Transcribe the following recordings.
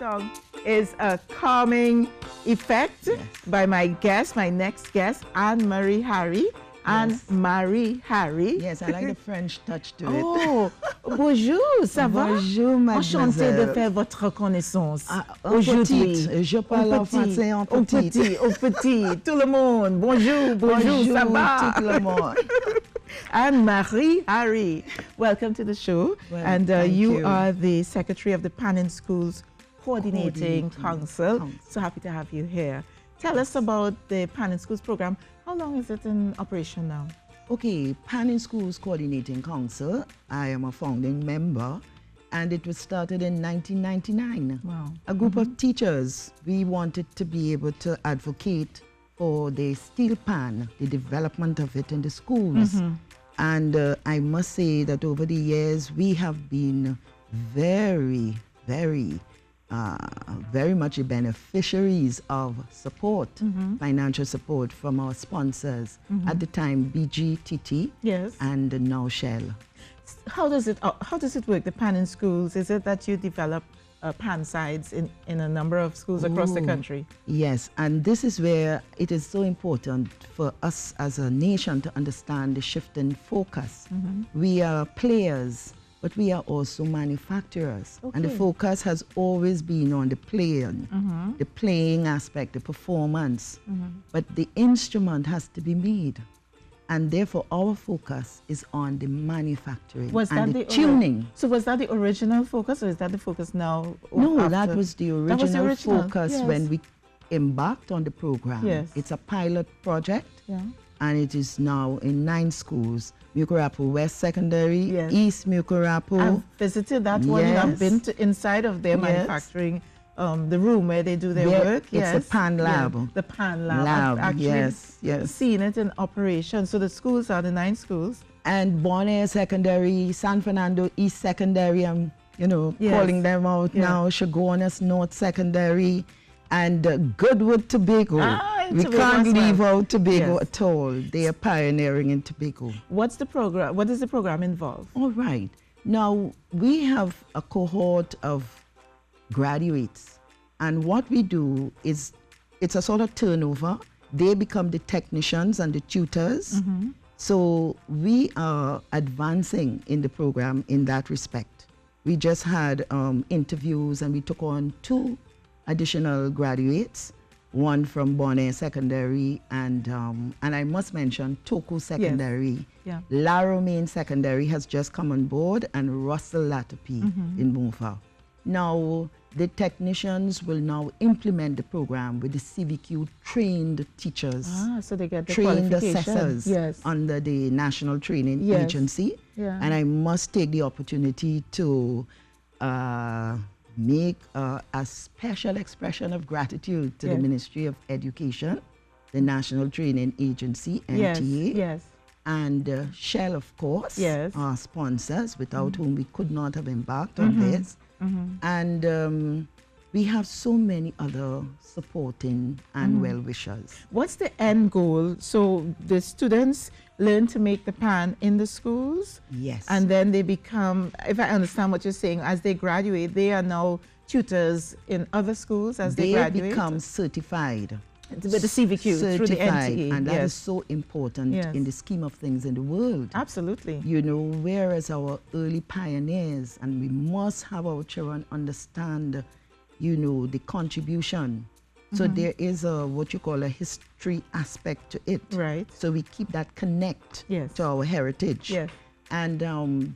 song is a calming effect by my guest, my next guest, Anne-Marie Harry. Anne-Marie Harry. Yes, I like the French touch to it. Oh, bonjour, ça va? Bonjour, mademoiselle. Enchantée de faire votre connaissance. Aujourd'hui, je parle en français en petit. Au petit, tout le monde. Bonjour, bonjour, ça va? Tout le monde. Anne-Marie Harry, welcome to the show. Well, and thank you are the Secretary of the Pan in Schools Coordinating Council. So happy to have you here. Tell us about the Pan in Schools program. How long is it in operation now? Okay, Pan in Schools Coordinating Council. I am a founding member, and it was started in 1999. Wow. A group of teachers, we wanted to be able to advocate for the steel pan, the development of it in the schools. And I must say that over the years, we have been very much the beneficiaries of support, financial support from our sponsors. At the time, BGTT, Yes. and now Shell. How does it work, the Pan in Schools? Is it that you develop pan sides in a number of schools across the country? Yes, and this is where it is so important for us as a nation to understand the shift in focus. We are players, but we are also manufacturers. And the focus has always been on the playing aspect, the performance. But the instrument has to be made. And therefore, our focus is on the manufacturing and the tuning. So was that the original focus, or is that the focus now? No, after? that was the original focus yes. when we embarked on the program. Yes. It's a pilot project. Yeah. And it is now in 9 schools. Mucurapo West Secondary, Yes. East Mucurapo. I've visited that one. Yes. I've been inside of their manufacturing, the room where they do their work. It's the Pan Lab. Yeah, the Pan Lab. I've actually yes. seen it in operation. So the schools are the 9 schools. And Bonaire Secondary, San Fernando East Secondary, I'm calling them out now, Chaguanas North Secondary, and Goodwood, Tobago. We can't leave out Tobago at all. They are pioneering in Tobago. What's the program? What does the program involve? All right. Now, we have a cohort of graduates, and what we do is it's a sort of turnover. They become the technicians and the tutors. So we are advancing in the program in that respect. We just had interviews, and we took on 2 additional graduates, one from Bonaire Secondary, and I must mention Toku Secondary. Yeah. La Romaine Secondary has just come on board, and Russell Latopi in Mofa. Now, the technicians will now implement the program with the CVQ trained teachers, So they get the trained assessors Yes. under the National Training Agency. Yeah. And I must take the opportunity to make a special expression of gratitude to the Ministry of Education, the National Training Agency, NTA, Yes. and Shell, of course, our sponsors, without whom we could not have embarked on this. And we have so many other supporting and well-wishers. What's the end goal? So the students learn to make the pan in the schools? Yes. And then they become, if I understand what you're saying, as they graduate, they are now tutors in other schools as they graduate? They become certified. With the CVQ, through the NTA. And that is so important in the scheme of things in the world. Absolutely. Whereas our early pioneers, and we must have our children understand, the contribution. So there is what you call a history aspect to it. Right. So we keep that connect to our heritage. Yes. And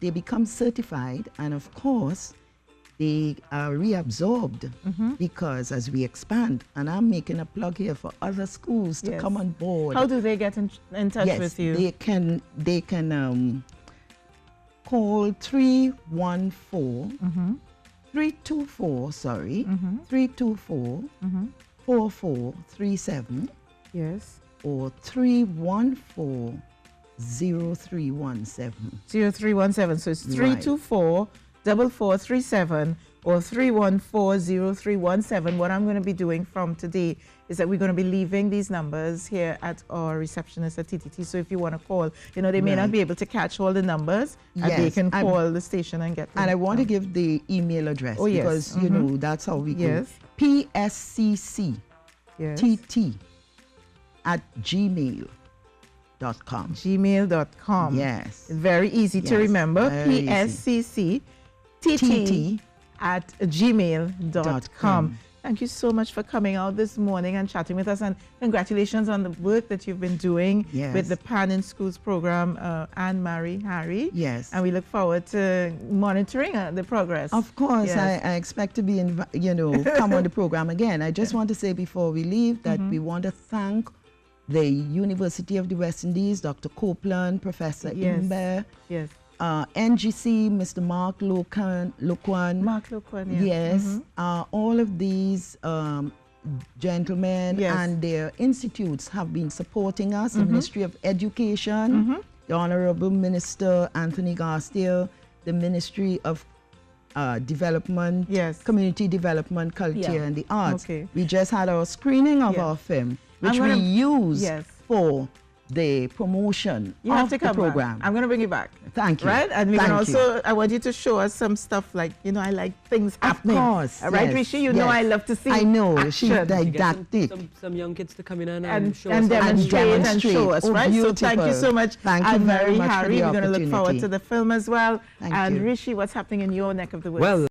they become certified, and of course, they are reabsorbed because as we expand, and I'm making a plug here for other schools to come on board. How do they get in touch with you? They can call 324 4437 Yes. or 314 0317. 0317. So it's 324 4437 or 3140317. What I'm going to be doing from today is that we're going to be leaving these numbers here at our receptionist at TTT. So if you want to call, you know, they may not be able to catch all the numbers, and they can call the station and get them. And I want to give the email address because, you know, that's how we go. PSCC TT at gmail.com. Gmail.com. Yes. Very easy to remember. PSCC TT at gmail.com. Thank you so much for coming out this morning and chatting with us, and congratulations on the work that you've been doing with the Pan in Schools program, Anne-Marie Harry. Yes. And we look forward to monitoring the progress. Of course, I expect to be, come on the program again. I just want to say before we leave that we want to thank the University of the West Indies, Dr. Copeland, Professor Imber. Yes. NGC, Mr. Mark Loquan. Mark Loquan, yes. All of these gentlemen and their institutes have been supporting us. The Ministry of Education, the Honorable Minister Anthony Garcia, the Ministry of Development, Community Development, Culture and the Arts. We just had our screening of our film, which we use for the promotion of the program. I'm going to bring you back. Thank you. Right? And we can also, I want you to show us some stuff like, I like things happening. Of course. Right, Rishi? You know I love to see I know. action. She's didactic. Some young kids to come in and show us. Demonstrate and show us, right? Beautiful. So thank you so much. Thank you very much Harry. for the We're going to look forward to the film as well. Thank and you. Rishi, what's happening in your neck of the woods? Well,